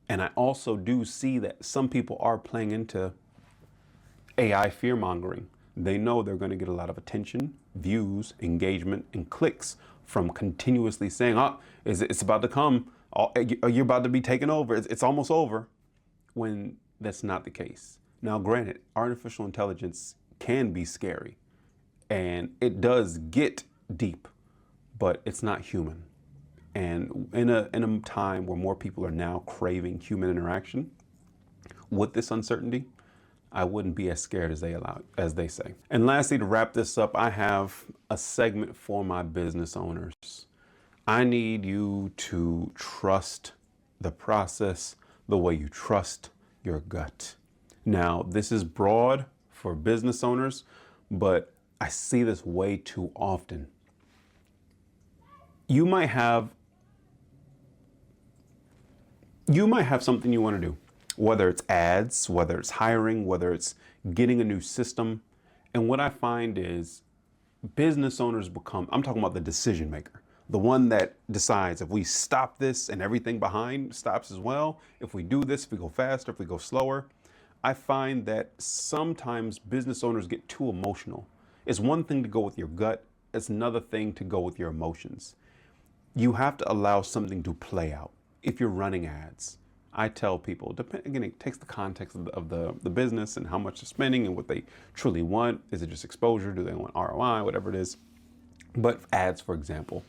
And I also do see that some people are playing into AI fear mongering. They know they're going to get a lot of attention, views, engagement, and clicks from continuously saying, oh, it's about to come. Oh, you're about to be taken over. It's almost over. When that's not the case. Now, granted, artificial intelligence can be scary and it does get deep, but it's not human. And in a time where more people are now craving human interaction with this uncertainty, I wouldn't be as scared as they say. And lastly, to wrap this up, I have a segment for my business owners. I need you to trust the process the way you trust your gut. Now, this is broad for business owners, but I see this way too often. You might have something you want to do, whether it's ads, whether it's hiring, whether it's getting a new system. And what I find is business owners become, I'm talking about the decision maker, the one that decides if we stop this and everything behind stops as well, if we do this, if we go faster, if we go slower. I find that sometimes business owners get too emotional. It's one thing to go with your gut. It's another thing to go with your emotions. You have to allow something to play out. If you're running ads, I tell people, again, it takes the context of the business and how much they're spending and what they truly want. Is it just exposure? Do they want ROI? Whatever it is. But ads, for example,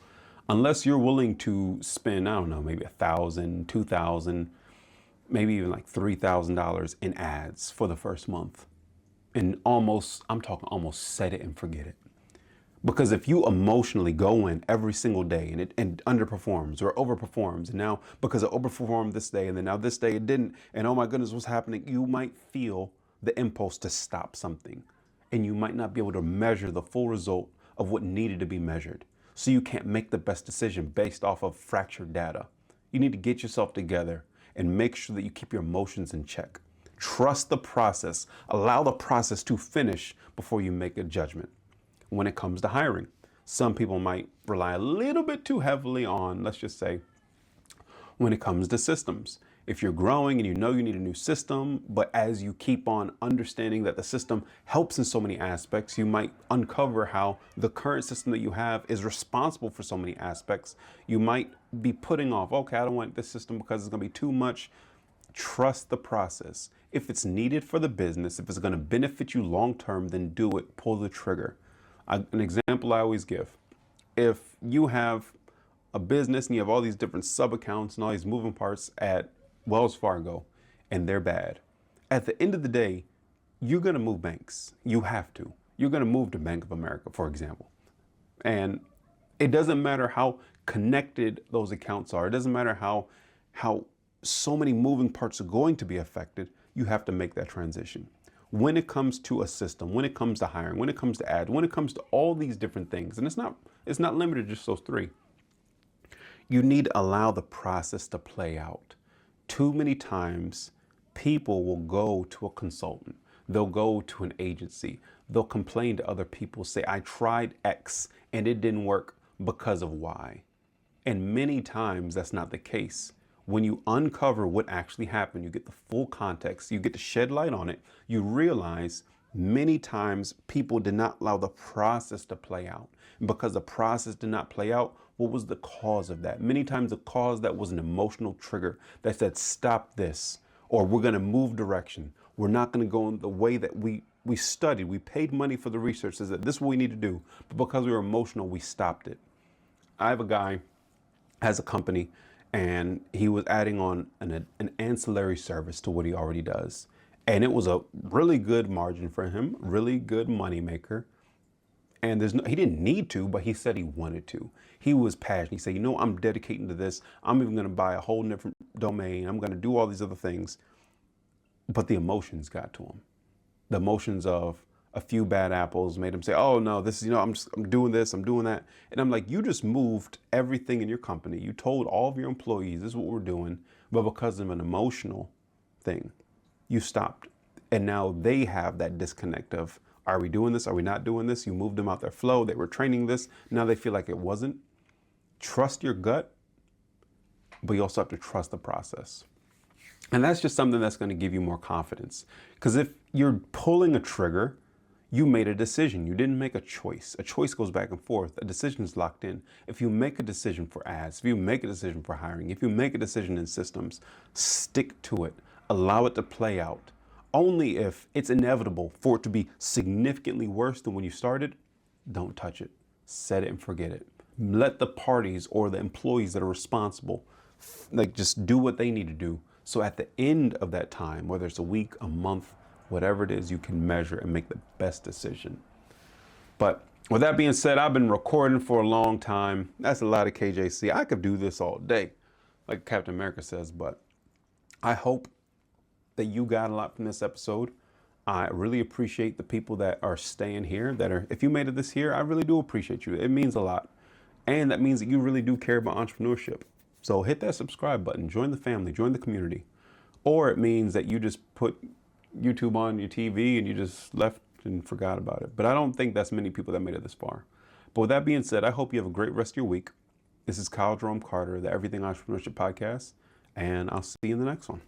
unless you're willing to spend, I don't know, maybe $1,000, $2,000, maybe even like $3,000 in ads for the first month, and I'm talking almost set it and forget it. Because if you emotionally go in every single day and it underperforms or overperforms, and now because it overperformed this day and then now this day it didn't, and oh my goodness, what's happening? You might feel the impulse to stop something, and you might not be able to measure the full result of what needed to be measured. So you can't make the best decision based off of fractured data. You need to get yourself together and make sure that you keep your emotions in check. Trust the process. Allow the process to finish before you make a judgment. When it comes to hiring, some people might rely a little bit too heavily on, let's just say, when it comes to systems. If you're growing and you know you need a new system, but as you keep on understanding that the system helps in so many aspects, you might uncover how the current system that you have is responsible for so many aspects. You might be putting off, okay, I don't want this system because it's going to be too much. Trust the process. If it's needed for the business, if it's going to benefit you long term, then do it. Pull the trigger. An example I always give, if you have a business and you have all these different sub accounts and all these moving parts at Wells Fargo and they're bad, at the end of the day, you're going to move banks. You have to. You're going to move to Bank of America, for example. And it doesn't matter how connected those accounts are. It doesn't matter how so many moving parts are going to be affected. You have to make that transition. When it comes to a system, when it comes to hiring, when it comes to ads, when it comes to all these different things, and it's not limited to just those three, you need to allow the process to play out. Too many times, people will go to a consultant. They'll go to an agency. They'll complain to other people, say, I tried X and it didn't work because of Y. And many times that's not the case. When you uncover what actually happened, you get the full context, you get to shed light on it, you realize many times people did not allow the process to play out. And because the process did not play out, what was the cause of that? Many times the cause that was an emotional trigger that said, stop this, or we're going to move direction. We're not going to go in the way that we studied. We paid money for the research, says that this is what we need to do. But because we were emotional, we stopped it. I have a guy, has a company, and he was adding on an ancillary service to what he already does. And it was a really good margin for him, really good money maker. And he didn't need to, but he said he wanted to. He was passionate. He said, you know, I'm dedicating to this. I'm even going to buy a whole different domain. I'm going to do all these other things. but the emotions got to him. The emotions of a few bad apples made him say, oh no, this is, I'm doing this, I'm doing that. And I'm like, you just moved everything in your company. You told all of your employees, this is what we're doing. But because of an emotional thing, you stopped. And now they have that disconnect of, are we doing this? Are we not doing this? You moved them out their flow. They were training this. Now they feel like it wasn't. Trust your gut, but you also have to trust the process. And that's just something that's going to give you more confidence. Because if you're pulling a trigger, you made a decision. You didn't make a choice. A choice goes back and forth. A decision is locked in. If you make a decision for ads, if you make a decision for hiring, if you make a decision in systems, stick to it. Allow it to play out. Only if it's inevitable for it to be significantly worse than when you started, don't touch it. Set it and forget it. Let the parties or the employees that are responsible, just do what they need to do. So at the end of that time, whether it's a week, a month, whatever it is, you can measure and make the best decision. But with that being said, I've been recording for a long time. That's a lot of KJC. I could do this all day, like Captain America says, but I hope that you got a lot from this episode. I really appreciate the people that are staying here, if you made it this year, I really do appreciate you. It means a lot. And that means that you really do care about entrepreneurship. So hit that subscribe button, join the family, join the community. Or it means that you just put YouTube on your TV and you just left and forgot about it. But I don't think that's many people that made it this far. But with that being said, I hope you have a great rest of your week. This is Jerome Carter, the Everything Entrepreneurship podcast, and I'll see you in the next one.